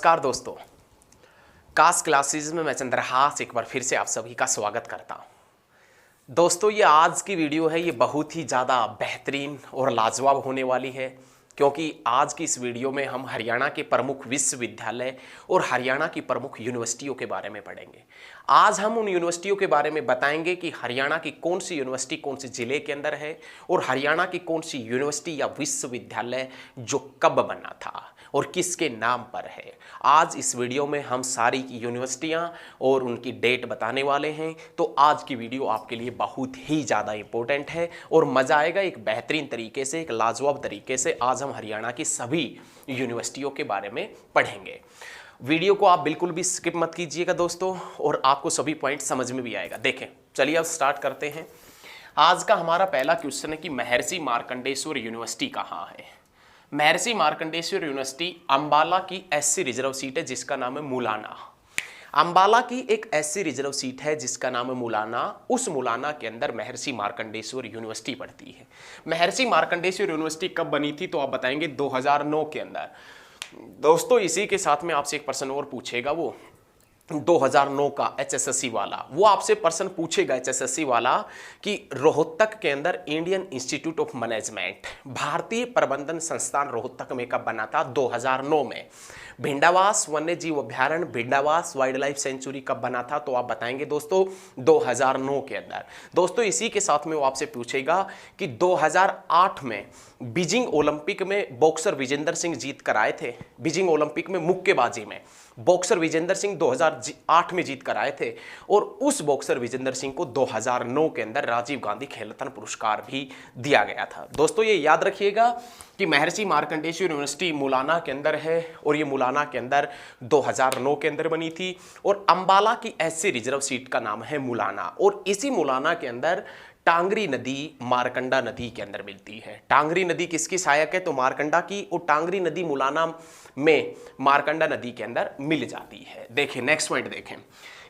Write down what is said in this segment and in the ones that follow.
नमस्कार दोस्तों, कास क्लासेस में मैं चंद्रहास एक बार फिर से आप सभी का स्वागत करता हूं। दोस्तों ये आज की वीडियो है, ये बहुत ही ज़्यादा बेहतरीन और लाजवाब होने वाली है क्योंकि आज की इस वीडियो में हम हरियाणा के प्रमुख विश्वविद्यालय और हरियाणा की प्रमुख यूनिवर्सिटियों के बारे में पढ़ेंगे। आज हम उन यूनिवर्सिटियों के बारे में बताएंगे कि हरियाणा की कौन सी यूनिवर्सिटी कौन से ज़िले के अंदर है और हरियाणा की कौन सी यूनिवर्सिटी या विश्वविद्यालय जो कब बना था और किसके नाम पर है। आज इस वीडियो में हम सारी की यूनिवर्सिटियां और उनकी डेट बताने वाले हैं, तो आज की वीडियो आपके लिए बहुत ही ज़्यादा इंपॉर्टेंट है और मज़ा आएगा। एक बेहतरीन तरीके से, एक लाजवाब तरीके से आज हम हरियाणा की सभी यूनिवर्सिटियों के बारे में पढ़ेंगे। वीडियो को आप बिल्कुल भी स्किप मत कीजिएगा दोस्तों, और आपको सभी पॉइंट समझ में भी आएगा। देखें, चलिए अब स्टार्ट करते हैं। आज का हमारा पहला क्वेश्चन है कि महर्षि मार्कंडेश्वर यूनिवर्सिटी कहाँ है। महर्षि मार्कंडेश्वर यूनिवर्सिटी अंबाला की एससी रिजर्व सीट है जिसका नाम है मुलाना। अंबाला की एक एससी रिजर्व सीट है जिसका नाम है मुलाना। उस मुलाना के अंदर महर्षि मार्कंडेश्वर यूनिवर्सिटी पढ़ती है। महर्षि मार्कंडेश्वर यूनिवर्सिटी कब बनी थी तो आप बताएंगे 2009 के अंदर। दोस्तों इसी के साथ में आपसे एक प्रश्न और पूछेगा, वो 2009 का एचएसएससी वाला, वो आपसे प्रश्न पूछेगा एचएसएससी वाला कि रोहतक के अंदर इंडियन इंस्टीट्यूट ऑफ मैनेजमेंट, भारतीय प्रबंधन संस्थान रोहतक में कब बना था। 2009 में। भिंडावास वन्य जीव अभ्यारण्य, भिंडावास वाइल्ड लाइफ सेंचुरी कब बना था तो आप बताएंगे दोस्तों 2009 के अंदर। दोस्तों इसी के साथ में वो आपसे पूछेगा कि 2008 में बीजिंग ओलंपिक में बॉक्सर विजेंदर सिंह जीत कर आए थे। बीजिंग ओलंपिक में मुक्केबाजी में बॉक्सर विजेंदर सिंह 2008 में जीत कर आए थे और उस बॉक्सर विजेंदर सिंह को 2009 के अंदर राजीव गांधी खेल रत्न पुरस्कार भी दिया गया था। दोस्तों ये याद रखिएगा कि महर्षि मार्कंडेश्वर यूनिवर्सिटी मुलाना के अंदर है और ये मुलाना के अंदर 2009 के अंदर बनी थी और अंबाला की एससी रिजर्व सीट का नाम है मुलाना। और इसी मुलाना के अंदर टांगरी नदी मारकंडा नदी के अंदर मिलती है। टांगरी नदी किसकी सहायक है तो मारकंडा की, और टांगरी नदी मुलाना में मारकंडा नदी के अंदर मिल जाती है। देखें नेक्स्ट पॉइंट देखें,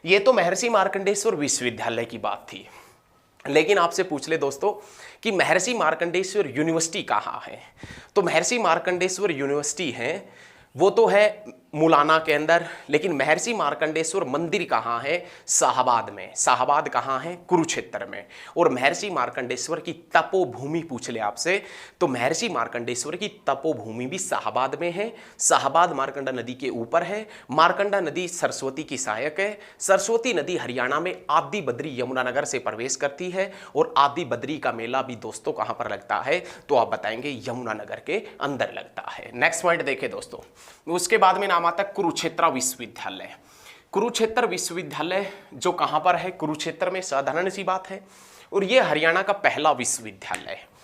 ये तो महर्षि मार्कंडेश्वर विश्वविद्यालय की बात थी, लेकिन आपसे पूछ ले दोस्तों कि महर्षि मार्कंडेश्वर यूनिवर्सिटी कहाँ है। तो महर्षि मार्कंडेश्वर यूनिवर्सिटी है वो तो है मुलाना के अंदर, लेकिन महर्षि मार्कंडेश्वर मंदिर कहाँ है, शाहबाद में। शाहबाद कहाँ है, कुरुक्षेत्र में। और महर्षि मार्कंडेश्वर की तपोभूमि पूछ ले आपसे तो महर्षि मार्कंडेश्वर की तपोभूमि भी शाहबाद में है। शाहबाद मारकंडा नदी के ऊपर है। मारकंडा नदी सरस्वती की सहायक है। सरस्वती नदी हरियाणा में आदि बद्री यमुनानगर से प्रवेश करती है और आदि बद्री का मेला भी दोस्तों कहाँ पर लगता है तो आप बताएंगे यमुनानगर के अंदर लगता है। नेक्स्ट पॉइंट देखें दोस्तों, उसके बाद में नाम आता है कुरुक्षेत्र विश्वविद्यालय। कुरुक्षेत्र विश्वविद्यालय जो कहां पर है, कुरुक्षेत्र में, साधारण सी बात है। और यह हरियाणा का पहला विश्वविद्यालय है।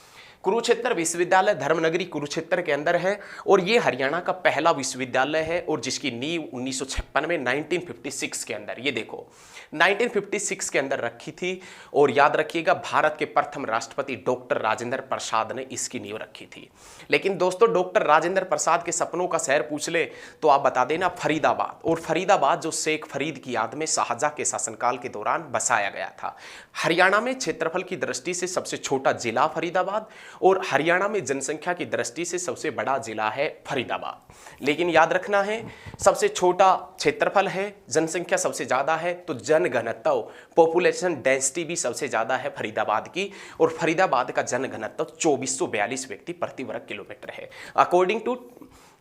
कुरुक्षेत्र विश्वविद्यालय धर्मनगरी कुरुक्षेत्र के अंदर है और यह हरियाणा का पहला विश्वविद्यालय है और जिसकी नींव 1956 में 1956 के अंदर, ये देखो 1956 के अंदर रखी थी। और याद रखिएगा भारत के प्रथम राष्ट्रपति डॉक्टर राजेंद्र प्रसाद ने इसकी नींव रखी थी। लेकिन दोस्तों डॉक्टर राजेंद्र प्रसाद के सपनों का शहर पूछ ले तो आप बता देना फरीदाबाद। और फरीदाबाद जो शेख फरीद की याद में शाहजहां के शासनकाल के दौरान बसाया गया था। हरियाणा में क्षेत्रफल की दृष्टि से सबसे छोटा जिला फरीदाबाद और हरियाणा में जनसंख्या की दृष्टि से सबसे बड़ा जिला है फरीदाबाद। लेकिन याद रखना है सबसे छोटा क्षेत्रफल है, जनसंख्या सबसे ज्यादा है, तो जनघनत्व पॉपुलेशन डेंसिटी भी सबसे ज्यादा है फरीदाबाद की। और फरीदाबाद का जनघनत्व 2442 व्यक्ति प्रति वर्ग किलोमीटर है, अकॉर्डिंग टू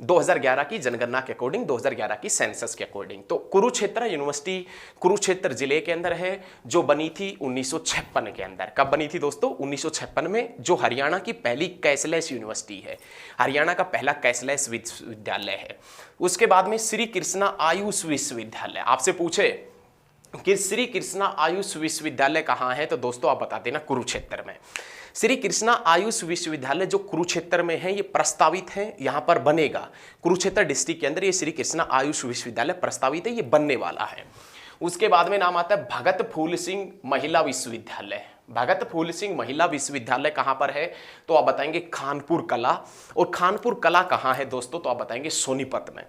2011 की जनगणना के अकॉर्डिंग, 2011 की सेंसस के अकॉर्डिंग। तो कुरुक्षेत्र यूनिवर्सिटी कुरुक्षेत्र जिले के अंदर है जो बनी थी 1956 के अंदर। कब बनी थी दोस्तों 1956 में, जो हरियाणा की पहली कैशलेस यूनिवर्सिटी है, हरियाणा का पहला कैशलेस विश्वविद्यालय है। उसके बाद में श्री कृष्णा आयुष विश्वविद्यालय, आपसे पूछे कि श्री कृष्णा आयुष विश्वविद्यालय कहाँ है तो दोस्तों आप बता देना कुरुक्षेत्र में। श्री कृष्णा आयुष विश्वविद्यालय जो कुरुक्षेत्र में है ये प्रस्तावित है, यहाँ पर बनेगा। कुरुक्षेत्र डिस्ट्रिक्ट के अंदर ये श्री कृष्णा आयुष विश्वविद्यालय प्रस्तावित है, ये बनने वाला है। उसके बाद में नाम आता है भगत फूल सिंह महिला विश्वविद्यालय। भगत फूल सिंह महिला विश्वविद्यालय कहां पर है? तो आप बताएंगे खानपुर कला। और खानपुर कला कहां है दोस्तों? तो आप बताएंगे सोनीपत में।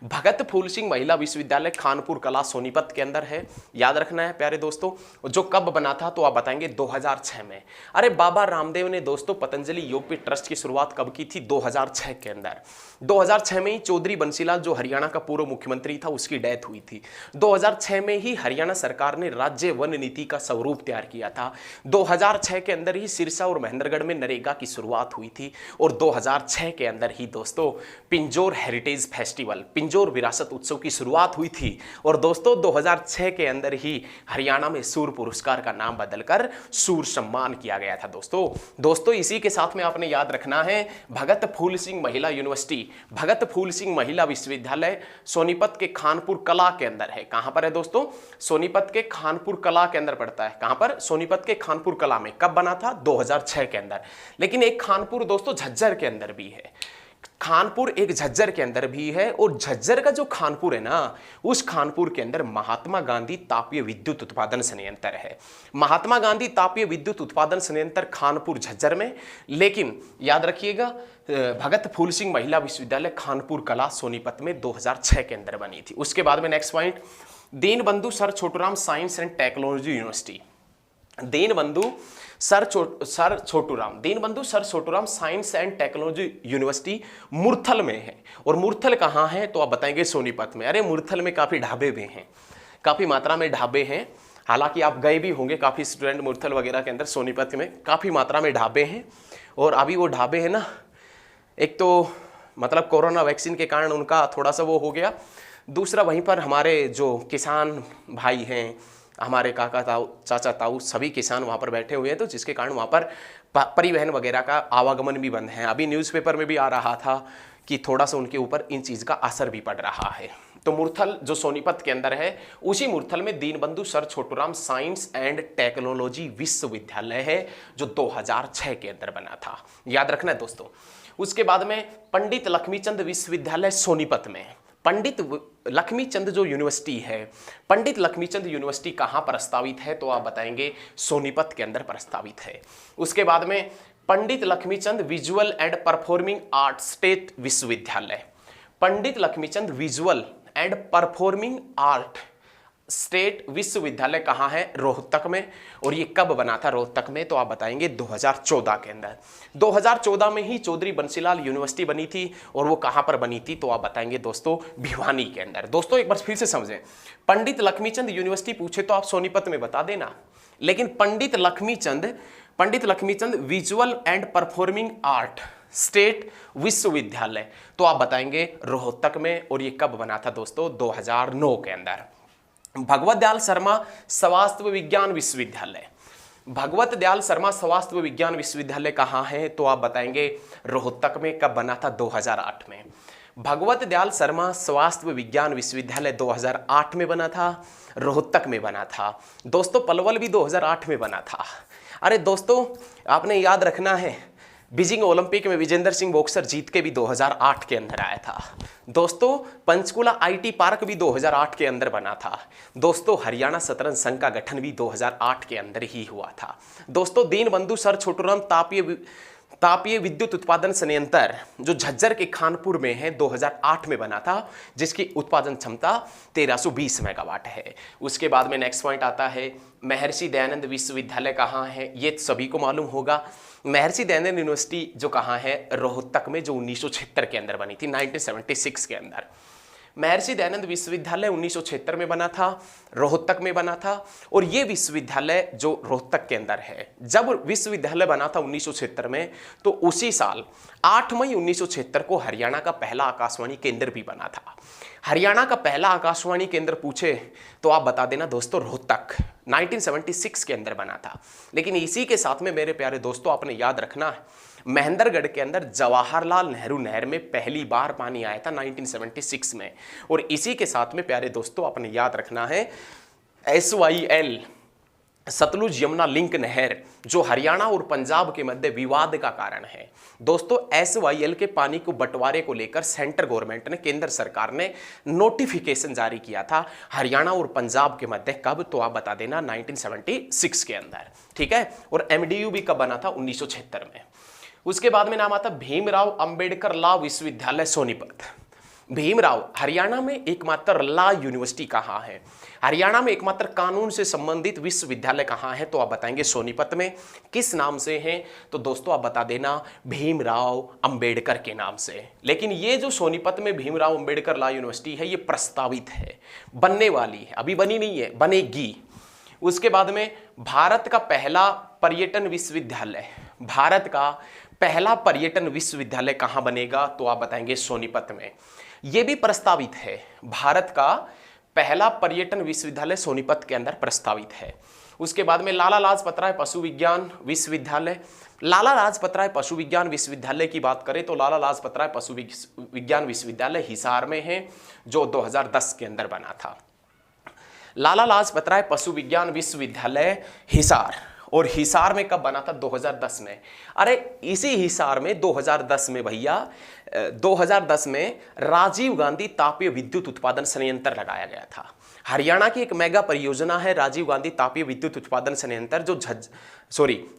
भगत फूल सिंह महिला विश्वविद्यालय खानपुर कला सोनीपत के अंदर है, याद रखना है प्यारे दोस्तों। जो कब बना था? तो आप बताएंगे 2006 में। अरे बाबा रामदेव ने दोस्तों पतंजलि योगपीठ ट्रस्ट की शुरुआत कब की थी? 2006 के अंदर। 2006 में ही चौधरी बंसीलाल जो हरियाणा का पूर्व मुख्यमंत्री था उसकी डेथ हुई थी। 2006 में ही हरियाणा सरकार ने राज्य वन नीति का स्वरूप तैयार किया था। 2006 के अंदर ही सिरसा और महेंद्रगढ़ में नरेगा की शुरुआत हुई थी। और 2006 के अंदर ही दोस्तों पिंजौर हेरिटेज फेस्टिवल, पिंजौर विरासत उत्सव की शुरुआत हुई थी। और दोस्तों 2006 के अंदर ही हरियाणा में सूर पुरस्कार का नाम बदलकर सूर सम्मान किया गया था दोस्तों इसी के साथ में आपने याद रखना है भगत फूल सिंह महिला यूनिवर्सिटी, भगत फूल सिंह महिला विश्वविद्यालय सोनीपत के खानपुर कला के अंदर है। कहां पर है दोस्तों? सोनीपत के खानपुर कला के अंदर पड़ता है। कहां पर? सोनीपत के खानपुर कला में। कब बना था? 2006 के अंदर। लेकिन एक खानपुर दोस्तों झज्जर के अंदर भी है। खानपुर एक झज्जर के अंदर भी है। और झज्जर का जो खानपुर है ना, उस खानपुर के अंदर महात्मा गांधी तापीय विद्युत उत्पादन संयंत्र है। महात्मा गांधी तापीय विद्युत उत्पादन संयंत्र खानपुर झज्जर में। लेकिन याद रखिएगा भगत फूल सिंह महिला विश्वविद्यालय खानपुर कला सोनीपत में 2006 के अंदर बनी थी। उसके बाद में next point, Dinbandhu sir Chhotu Ram Science and Technology University. Dinbandhu sir Chhotu Ram Science and Technology University Murthal में है। और मुरथल कहाँ है? तो आप बताएंगे सोनीपत में। अरे मुरथल में काफ़ी ढाबे भी हैं, काफ़ी मात्रा में ढाबे हैं। हालांकि आप गए भी होंगे, काफ़ी स्टूडेंट मुरथल वगैरह के अंदर सोनीपत में काफ़ी मात्रा में ढाबे हैं। और अभी वो ढाबे हैं ना, एक तो मतलब कोरोना वैक्सीन के कारण उनका थोड़ा सा वो हो गया। दूसरा वहीं पर हमारे जो किसान भाई हैं, हमारे काका ताऊ, चाचा ताऊ, सभी किसान वहाँ पर बैठे हुए हैं, तो जिसके कारण वहाँ पर परिवहन वगैरह का आवागमन भी बंद है। अभी न्यूज़पेपर में भी आ रहा था कि थोड़ा सा उनके ऊपर इन चीज़ का असर भी पड़ रहा है। तो मुरथल जो सोनीपत के अंदर है, उसी मुरथल में Dinbandhu sir Chhotu Ram Science and Technology विश्वविद्यालय है, जो 2006 के अंदर बना था। याद रखना है दोस्तों। उसके बाद में पंडित लक्ष्मीचंद विश्वविद्यालय सोनीपत में। पंडित लक्ष्मीचंद जो यूनिवर्सिटी है, पंडित लक्ष्मीचंद यूनिवर्सिटी कहाँ प्रस्तावित है? तो आप बताएंगे सोनीपत के अंदर प्रस्तावित है। उसके बाद में Pandit Lakshmichand visual and performing art state विश्वविद्यालय। Pandit Lakshmichand visual and performing art state विश्वविद्यालय कहाँ है? रोहतक में। और ये कब बना था रोहतक में? तो आप बताएंगे 2014 के अंदर। 2014 में ही चौधरी बंसीलाल यूनिवर्सिटी बनी थी। और वो कहाँ पर बनी थी? तो आप बताएंगे दोस्तों भिवानी के अंदर। दोस्तों एक बार फिर से समझें, पंडित लक्ष्मीचंद यूनिवर्सिटी पूछे तो आप सोनीपत में बता देना, लेकिन Pandit Lakshmichand visual and performing art state विश्वविद्यालय तो आप बताएंगे रोहतक में। और ये कब बना था दोस्तों? 2009 के अंदर। भगवत दयाल शर्मा स्वास्थ्य विज्ञान विश्वविद्यालय। भगवत दयाल शर्मा स्वास्थ्य विज्ञान विश्वविद्यालय कहाँ है? तो आप बताएंगे रोहतक में। कब बना था? 2008 में। भगवत दयाल शर्मा स्वास्थ्य विज्ञान विश्वविद्यालय 2008 में बना था, रोहतक में बना था। दोस्तों पलवल भी 2008 में बना था। अरे दोस्तों आपने याद रखना है, बीजिंग ओलंपिक में विजेंद्र सिंह बॉक्सर जीत के भी 2008 के अंदर आया था। दोस्तों पंचकुला आईटी पार्क भी 2008 के अंदर बना था। दोस्तों हरियाणा शतरंज संघ का गठन भी 2008 के अंदर ही हुआ था। दोस्तों दीनबंधु सर छोटूराम तापीय विद्युत उत्पादन संयंत्र जो झज्जर के खानपुर में है 2008 में बना था, जिसकी उत्पादन क्षमता 1320 मेगावाट है। उसके बाद में नेक्स्ट पॉइंट आता है महर्षि दयानंद विश्वविद्यालय कहाँ है? ये सभी को मालूम होगा। महर्षि दयानंद यूनिवर्सिटी जो कहाँ है? रोहतक में, जो 1976 के अंदर बनी थी, 1976 के अंदर। महर्षि दयानंद विश्वविद्यालय 1976 में बना था, रोहतक में बना था। और ये विश्वविद्यालय जो रोहतक के अंदर है, जब विश्वविद्यालय बना था 1976 में, तो उसी साल 8 मई 1976 को हरियाणा का पहला आकाशवाणी केंद्र भी बना था। हरियाणा का पहला आकाशवाणी केंद्र पूछे तो आप बता देना दोस्तों रोहतक, 1976 के अंदर बना था। लेकिन इसी के साथ में मेरे प्यारे दोस्तों आपने याद रखना है, महेंद्रगढ़ के अंदर जवाहरलाल नेहरू नहर में पहली बार पानी आया था 1976 में। और इसी के साथ में प्यारे दोस्तों आपने याद रखना है SYL सतलुज यमुना लिंक नहर जो हरियाणा और पंजाब के मध्य विवाद का कारण है। दोस्तों SYL के पानी को बंटवारे को लेकर सेंट्रल गवर्नमेंट ने, केंद्र सरकार ने नोटिफिकेशन जारी किया था हरियाणा और पंजाब के मध्य। कब? तो आप बता देना 1976 के अंदर, ठीक है। और MDU भी कब बना था? 1976 में। उसके बाद में नाम आता भीमराव अंबेडकर लॉ विश्वविद्यालय सोनीपत। भीमराव, हरियाणा में एकमात्र लॉ यूनिवर्सिटी कहाँ है? हरियाणा में एकमात्र कानून से संबंधित विश्वविद्यालय कहाँ है? तो आप बताएंगे सोनीपत में। किस नाम से है? तो दोस्तों आप बता देना भीमराव अंबेडकर के नाम से। लेकिन ये जो सोनीपत में भीमराव अंबेडकर लॉ यूनिवर्सिटी है, ये प्रस्तावित है, बनने वाली है, अभी बनी नहीं है, बनेगी। उसके बाद में भारत का पहला पर्यटन विश्वविद्यालय, भारत का पहला पर्यटन विश्वविद्यालय कहाँ बनेगा? तो आप बताएंगे सोनीपत में। यह भी प्रस्तावित है, भारत का पहला पर्यटन विश्वविद्यालय सोनीपत के अंदर प्रस्तावित है। उसके बाद में लाला लाजपत राय पशु विज्ञान विश्वविद्यालय। लाला लाजपत राय पशु विज्ञान विश्वविद्यालय की बात करें तो लाला लाजपत राय पशु विज्ञान विश्वविद्यालय हिसार में है, जो 2010 के अंदर बना था। लाला लाजपत राय पशु विज्ञान विश्वविद्यालय हिसार, और हिसार में कब बना था? 2010 में। अरे इसी हिसार में 2010 में भैया 2010 में राजीव गांधी तापीय विद्युत उत्पादन संयंत्र लगाया गया था। हरियाणा की एक मेगा परियोजना है राजीव गांधी तापीय विद्युत उत्पादन संयंत्र,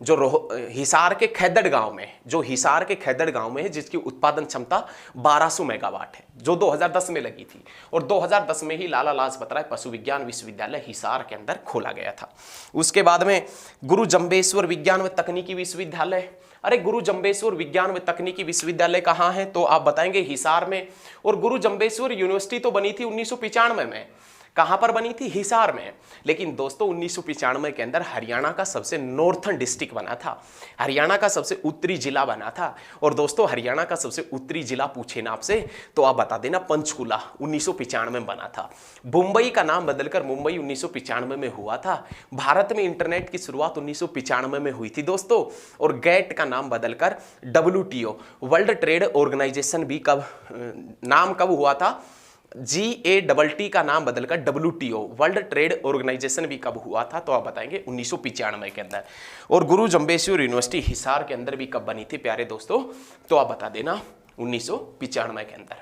जो हिसार के खैदड़ गांव में, जो हिसार के खैदड़ गांव में है, जिसकी उत्पादन क्षमता 1200 मेगावाट है, जो 2010 में लगी थी। और 2010 में ही लाला लाजपत राय पशु विज्ञान विश्वविद्यालय हिसार के अंदर खोला गया था। उसके बाद में गुरु जंबेश्वर विज्ञान व तकनीकी विश्वविद्यालय। अरे गुरु जंबेश्वर विज्ञान व तकनीकी विश्वविद्यालय कहाँ है? तो आप बताएंगे हिसार में। और गुरु जंबेश्वर यूनिवर्सिटी तो बनी थी 1995 में। कहां पर बनी थी? हिसार में। लेकिन दोस्तों 1995 के अंदर हरियाणा का सबसे नॉर्थर्न डिस्ट्रिक्ट बना था, हरियाणा का सबसे उत्तरी जिला बना था। और दोस्तों हरियाणा का सबसे उत्तरी जिला पूछे ना आपसे तो आप बता देना पंचकुला, 1995 में बना था। मुंबई का नाम बदलकर मुंबई 1995 में हुआ था। भारत में इंटरनेट की शुरुआत 1995 में हुई थी दोस्तों। और गेट का नाम बदलकर WTO, वर्ल्ड ट्रेड ऑर्गेनाइजेशन भी कब हुआ था? GATT का नाम बदलकर WTO, वर्ल्ड ट्रेड ऑर्गेनाइजेशन भी कब हुआ था? तो आप बताएंगे 1995 के अंदर। और गुरु जंबेश्वर यूनिवर्सिटी हिसार के अंदर भी कब बनी थी प्यारे दोस्तों? तो आप बता देना 1995 के अंदर।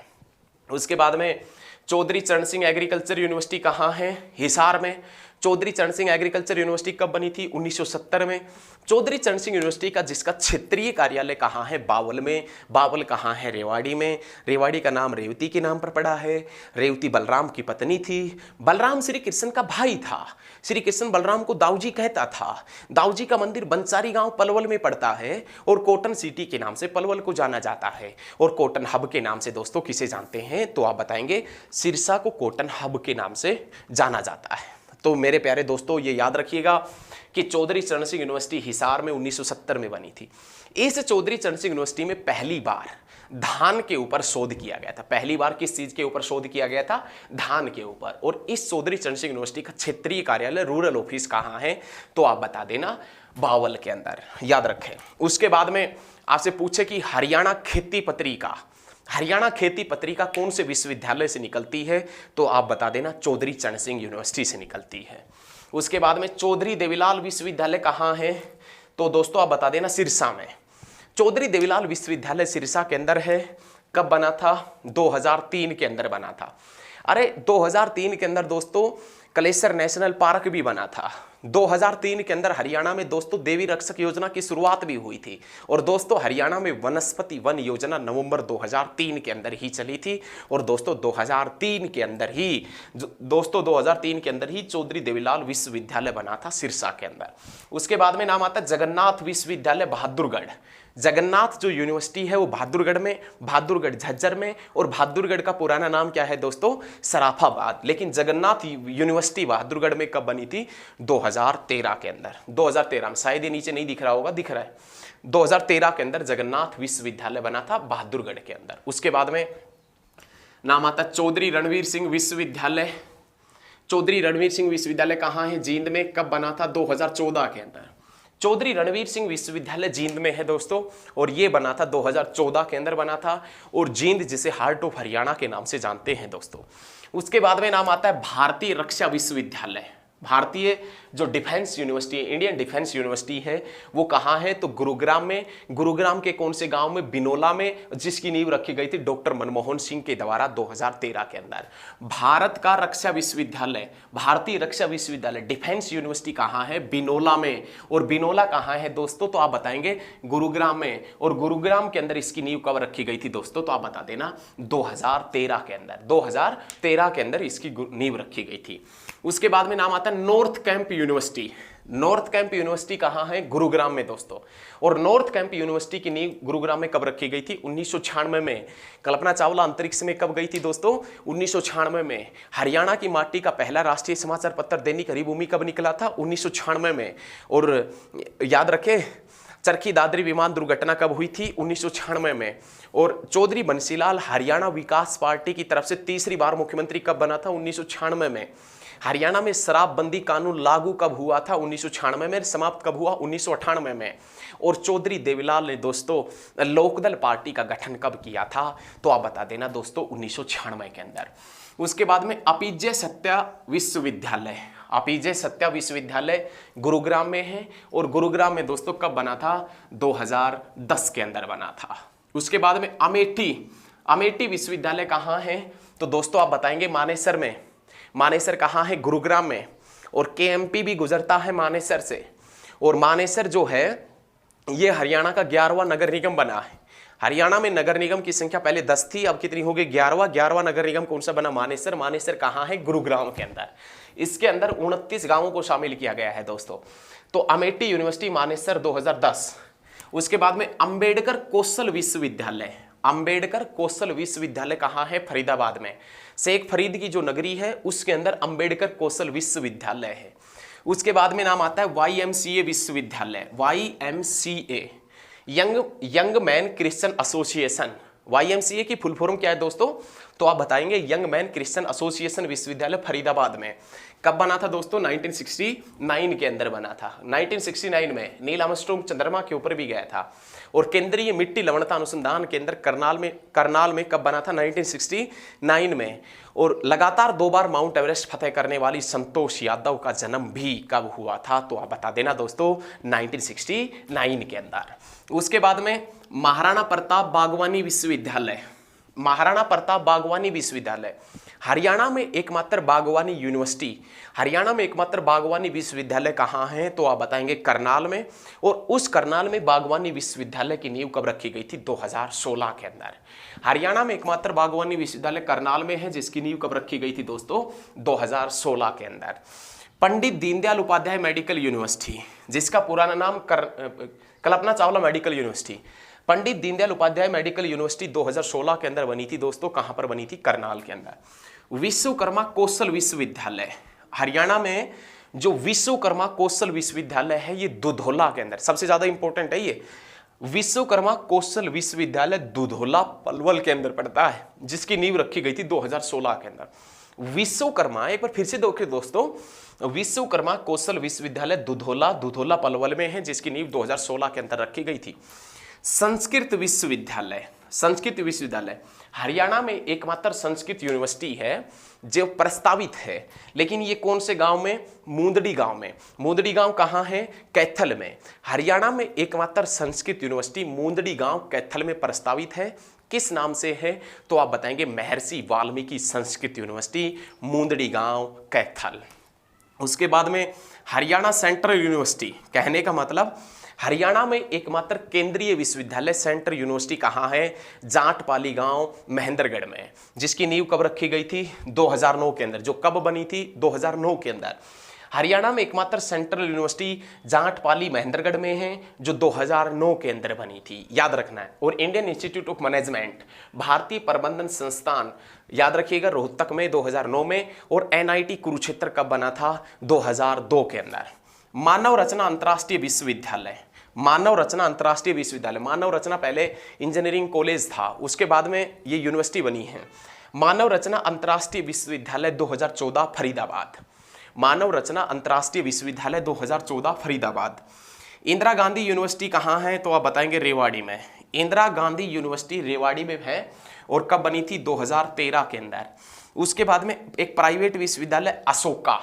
उसके बाद में चौधरी चरण सिंह एग्रीकल्चर यूनिवर्सिटी कहाँ है? हिसार में। चौधरी चरण सिंह एग्रीकल्चर यूनिवर्सिटी कब बनी थी? 1970 में। चौधरी चरण सिंह यूनिवर्सिटी का जिसका क्षेत्रीय कार्यालय कहाँ है? बावल में। बावल कहाँ है? रेवाड़ी में। रेवाड़ी का नाम रेवती के नाम पर पड़ा है। रेवती बलराम की पत्नी थी। बलराम श्री कृष्ण का भाई था। श्री कृष्ण बलराम को दाऊजी कहता था। दाऊजी का मंदिर बंसारी गांव पलवल में पड़ता है और कॉटन सिटी के नाम से पलवल को जाना जाता है। और कॉटन हब के नाम से दोस्तों किसे जानते हैं? तो आप बताएंगे सिरसा को कॉटन हब के नाम से जाना जाता है। तो मेरे प्यारे दोस्तों ये याद रखिएगा कि चौधरी चरण सिंह यूनिवर्सिटी हिसार में 1970 में बनी थी। इस चौधरी चरण सिंह यूनिवर्सिटी में पहली बार धान के ऊपर शोध किया गया था। पहली बार किस चीज के ऊपर शोध किया गया था? धान के ऊपर। और इस चौधरी चरण सिंह यूनिवर्सिटी का क्षेत्रीय कार्यालय, रूरल ऑफिस कहाँ है? तो आप बता देना बावल के अंदर, याद रखें। उसके बाद में आपसे पूछे कि हरियाणा खेती पत्रिका, हरियाणा खेती पत्रिका कौन से विश्वविद्यालय से निकलती है? तो आप बता देना चौधरी चरण सिंह यूनिवर्सिटी से निकलती है। उसके बाद में चौधरी देवीलाल विश्वविद्यालय कहाँ है? तो दोस्तों आप बता देना सिरसा में। चौधरी देवीलाल विश्वविद्यालय सिरसा के अंदर है। कब बना था? 2003 के अंदर बना था। अरे 2003 के अंदर दोस्तों कलेसर नेशनल पार्क भी बना था। 2003 के अंदर हरियाणा में दोस्तों देवी रक्षक योजना की शुरुआत भी हुई थी। और दोस्तों हरियाणा में वनस्पति वन योजना नवंबर 2003 के अंदर ही चली थी। और दोस्तों 2003 के अंदर ही चौधरी देवीलाल विश्वविद्यालय बना था सिरसा के अंदर। उसके बाद में नाम आता है जगन्नाथ विश्वविद्यालय बहादुरगढ़। जगन्नाथ जो यूनिवर्सिटी है वो बहादुरगढ़ में, बहादुरगढ़ झज्जर में। और बहादुरगढ़ का पुराना नाम क्या है दोस्तों? सराफाबाद। लेकिन जगन्नाथ यूनिवर्सिटी बहादुरगढ़ में कब बनी थी? 2013 के अंदर। 2013 में, शायद ये नीचे नहीं दिख रहा होगा, दिख रहा है। 2013 के अंदर जगन्नाथ विश्वविद्यालय बना था बहादुरगढ़ के अंदर। उसके बाद में नाम आता चौधरी रणवीर सिंह विश्वविद्यालय। चौधरी रणवीर सिंह विश्वविद्यालय कहाँ है? जींद में। कब बना था? 2014 के अंदर। चौधरी रणवीर सिंह विश्वविद्यालय जींद में है दोस्तों। और ये बना था 2014 के अंदर बना था। और जींद जिसे हार्ट ऑफ हरियाणा के नाम से जानते हैं दोस्तों। उसके बाद में नाम आता है भारतीय रक्षा विश्वविद्यालय। भारतीय जो defence university, Indian defence university है, वो कहाँ है? तो गुरुग्राम में। गुरुग्राम के कौन से गांव में? बिनोला में, जिसकी नींव रखी गई थी डॉक्टर मनमोहन सिंह के द्वारा 2013 के अंदर। भारत का रक्षा विश्वविद्यालय, भारतीय रक्षा विश्वविद्यालय डिफेंस यूनिवर्सिटी कहाँ है? बिनोला में। और बिनोला कहाँ है दोस्तों? तो आप बताएंगे गुरुग्राम में। और गुरुग्राम के अंदर इसकी नींव कब रखी गई थी दोस्तों? तो आप बता देना 2013 के अंदर। 2013 के अंदर इसकी नींव रखी गई थी। उसके बाद में नाम आता है north camp university. North camp university कहां है? गुरुग्राम में दोस्तों। और नॉर्थ कैंप यूनिवर्सिटी की नींव गुरुग्राम में कब रखी गई थी? 1996 में। कल्पना चावला अंतरिक्ष में कब गई थी दोस्तों? 1996 में। हरियाणा की माटी का पहला राष्ट्रीय समाचार पत्र दैनिक हरिभूमि कब निकला था? 1996 में। और याद रखें, चरखी दादरी विमान दुर्घटना कब हुई थी? 1996 में। और चौधरी बंसीलाल हरियाणा विकास पार्टी की तरफ से तीसरी बार मुख्यमंत्री कब बना था? 1996 में। हरियाणा में शराबबंदी कानून लागू कब हुआ था? 1996 में। समाप्त कब हुआ? 1998 में। और चौधरी देवीलाल ने दोस्तों लोकदल पार्टी का गठन कब किया था? तो आप बता देना दोस्तों 1996 के अंदर। उसके बाद में अपिज्य सत्या विश्वविद्यालय, अपिज्य सत्या विश्वविद्यालय गुरुग्राम में है। और गुरुग्राम में दोस्तों कब बना था? 2010 के अंदर बना था। उसके बाद में अमेठी, अमेठी विश्वविद्यालय कहाँ है? तो दोस्तों आप बताएंगे मानेसर में। मानेसर कहाँ है? गुरुग्राम में। और केएमपी भी गुजरता है मानेसर से। और मानेसर जो है ये हरियाणा का 11वां नगर निगम बना है। हरियाणा में नगर निगम की संख्या पहले 10 थी, अब कितनी हो गई? 11वां नगर निगम कौन सा बना? मानेसर। मानेसर कहाँ है? गुरुग्राम के अंदर। इसके अंदर 29 गांवों को शामिल किया गया है दोस्तों। तो अमेठी यूनिवर्सिटी मानेसर 2010। उसके बाद में अंबेडकर कौशल विश्वविद्यालय, अंबेडकर कौशल विश्वविद्यालय कहाँ है? फरीदाबाद में। शेख फरीद की जो नगरी है उसके अंदर अंबेडकर कौशल विश्वविद्यालय है। उसके बाद में नाम आता है YMCA विश्वविद्यालय, YMCA, young man Christian association. YMCA की फुल फॉर्म क्या है दोस्तों? तो आप बताएंगे यंग मैन क्रिश्चियन एसोसिएशन विश्वविद्यालय फरीदाबाद में। कब बना था दोस्तों? 1969 के अंदर बना था। 1969 में नील आर्मस्ट्रांग चंद्रमा के ऊपर भी गया था। और केंद्रीय मिट्टी लवणता अनुसंधान केंद्र करनाल में कब बना था? 1969 में। और लगातार 2 बार माउंट एवरेस्ट फतेह करने वाली संतोष यादव का जन्म भी कब हुआ था? तो आप बता देना दोस्तों 1969 के अंदर। उसके बाद में महाराणा प्रताप बागवानी विश्वविद्यालय, महाराणा प्रताप बागवानी विश्वविद्यालय हरियाणा में एकमात्र बागवानी यूनिवर्सिटी, हरियाणा में एकमात्र बागवानी विश्वविद्यालय कहाँ है? तो आप बताएंगे करनाल में। और उस करनाल में बागवानी विश्वविद्यालय की नींव कब रखी गई थी? 2016 के अंदर। हरियाणा में एकमात्र बागवानी विश्वविद्यालय करनाल में है, जिसकी नींव कब रखी गई थी दोस्तों? 2016 के अंदर। पंडित दीनदयाल उपाध्याय मेडिकल यूनिवर्सिटी, जिसका पुराना नाम Kalpana Chawla medical university, Pandit Deendayal Upadhyay medical university 2016 के अंदर बनी थी दोस्तों। कहां पर बनी थी? करनाल के अंदर। विश्वकर्मा कौशल विश्वविद्यालय, हरियाणा में जो विश्वकर्मा कौशल विश्वविद्यालय है ये दुधौला के अंदर, सबसे ज्यादा इंपॉर्टेंट है ये। विश्वकर्मा कौशल विश्वविद्यालय दुधौला पलवल के अंदर पड़ता है, जिसकी नींव रखी गई थी 2016 के अंदर। विश्वकर्मा, एक बार फिर से देखिए दोस्तों, विश्वकर्मा कौशल विश्वविद्यालय दुधौला पलवल में है, जिसकी नींव 2016 के अंदर रखी गई थी। संस्कृत विश्वविद्यालय, संस्कृत विश्वविद्यालय हरियाणा में एकमात्र संस्कृत यूनिवर्सिटी है जो प्रस्तावित है, लेकिन ये कौन से गांव में? मूंदड़ी गांव में। मूंदड़ी गांव कहाँ है? कैथल में। हरियाणा में एकमात्र संस्कृत यूनिवर्सिटी मूंदड़ी गांव कैथल में प्रस्तावित है। किस नाम से है? तो आप बताएंगे महर्षि वाल्मीकि संस्कृत यूनिवर्सिटी, मूंदड़ी गांव, कैथल। उसके बाद में हरियाणा सेंट्रल यूनिवर्सिटी, कहने का मतलब हरियाणा में एकमात्र केंद्रीय विश्वविद्यालय सेंट्रल यूनिवर्सिटी कहाँ है? जाटपाली गांव, महेंद्रगढ़ में, जिसकी नींव कब रखी गई थी? 2009 के अंदर। जो कब बनी थी? 2009 के अंदर। हरियाणा में एकमात्र सेंट्रल यूनिवर्सिटी जाटपाली महेंद्रगढ़ में है, जो 2009 के अंदर बनी थी, याद रखना है। और इंडियन इंस्टीट्यूट ऑफ मैनेजमेंट, भारतीय प्रबंधन संस्थान, याद रखिएगा, रोहतक में 2009 में। और NIT कुरुक्षेत्र कब बना था? 2002 के अंदर। मानव रचना अंतर्राष्ट्रीय विश्वविद्यालय, मानव रचना अंतर्राष्ट्रीय विश्वविद्यालय, मानव रचना पहले इंजीनियरिंग कॉलेज था, उसके बाद में ये यूनिवर्सिटी बनी है। मानव रचना अंतर्राष्ट्रीय विश्वविद्यालय 2014 फरीदाबाद, मानव रचना अंतर्राष्ट्रीय विश्वविद्यालय 2014 फरीदाबाद। इंदिरा गांधी यूनिवर्सिटी कहाँ है? तो आप बताएंगे रेवाड़ी में। इंदिरा गांधी यूनिवर्सिटी रेवाड़ी में है। और कब बनी थी? 2013 के अंदर। उसके बाद में एक प्राइवेट विश्वविद्यालय अशोका,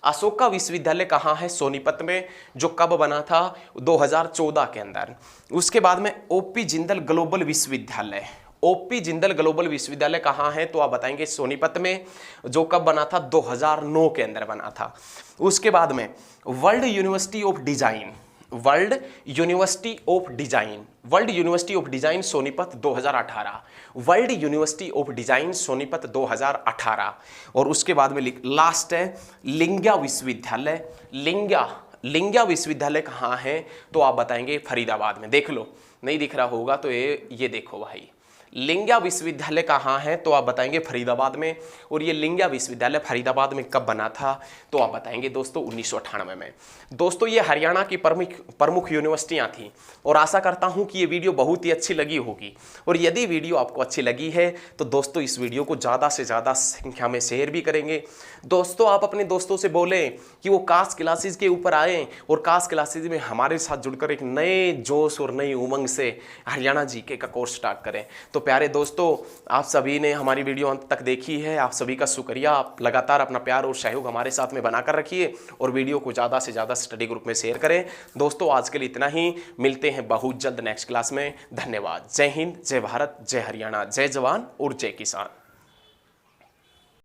अशोका विश्वविद्यालय कहाँ है? सोनीपत में, जो कब बना था? 2014 के अंदर। उसके बाद में ओपी जिंदल ग्लोबल विश्वविद्यालय, ओपी जिंदल ग्लोबल विश्वविद्यालय कहाँ है? तो आप बताएंगे सोनीपत में, जो कब बना था? 2009 के अंदर बना था। उसके बाद में world university of design, world university of design, world university of design Sonipat 2018, world university of design Sonipat 2018। और उसके बाद में लास्ट है लिंग्या विश्वविद्यालय, लिंग्या विश्वविद्यालय कहाँ है? तो आप बताएंगे फरीदाबाद में। देख लो, नहीं दिख रहा होगा तो ये देखो भाई, लिंग्या विश्वविद्यालय कहाँ है? तो आप बताएंगे फरीदाबाद में। और ये लिंग्या विश्वविद्यालय फरीदाबाद में कब बना था? तो आप बताएंगे दोस्तों 1998 में। दोस्तों ये हरियाणा की प्रमुख यूनिवर्सिटियाँ थीं। और आशा करता हूँ कि ये वीडियो बहुत ही अच्छी लगी होगी। और यदि वीडियो आपको अच्छी लगी है तो दोस्तों इस वीडियो को ज़्यादा से ज़्यादा संख्या में शेयर भी करेंगे। दोस्तों आप अपने दोस्तों से बोलें कि वो काश क्लासेज के ऊपर आएँ और काश क्लासेज में हमारे साथ जुड़कर एक नए जोश और नई उमंग से हरियाणा जीके का कोर्स स्टार्ट करें। तो प्यारे दोस्तों, आप सभी ने हमारी वीडियो अंत तक देखी है, आप सभी का शुक्रिया। आप लगातार अपना प्यार और सहयोग हमारे साथ में बनाकर रखिए और वीडियो को ज़्यादा से ज़्यादा स्टडी ग्रुप में शेयर करें। दोस्तों आज के लिए इतना ही, मिलते हैं बहुत जल्द नेक्स्ट क्लास में। धन्यवाद। जय हिंद, जय भारत, जय हरियाणा, जय जवान और जय किसान।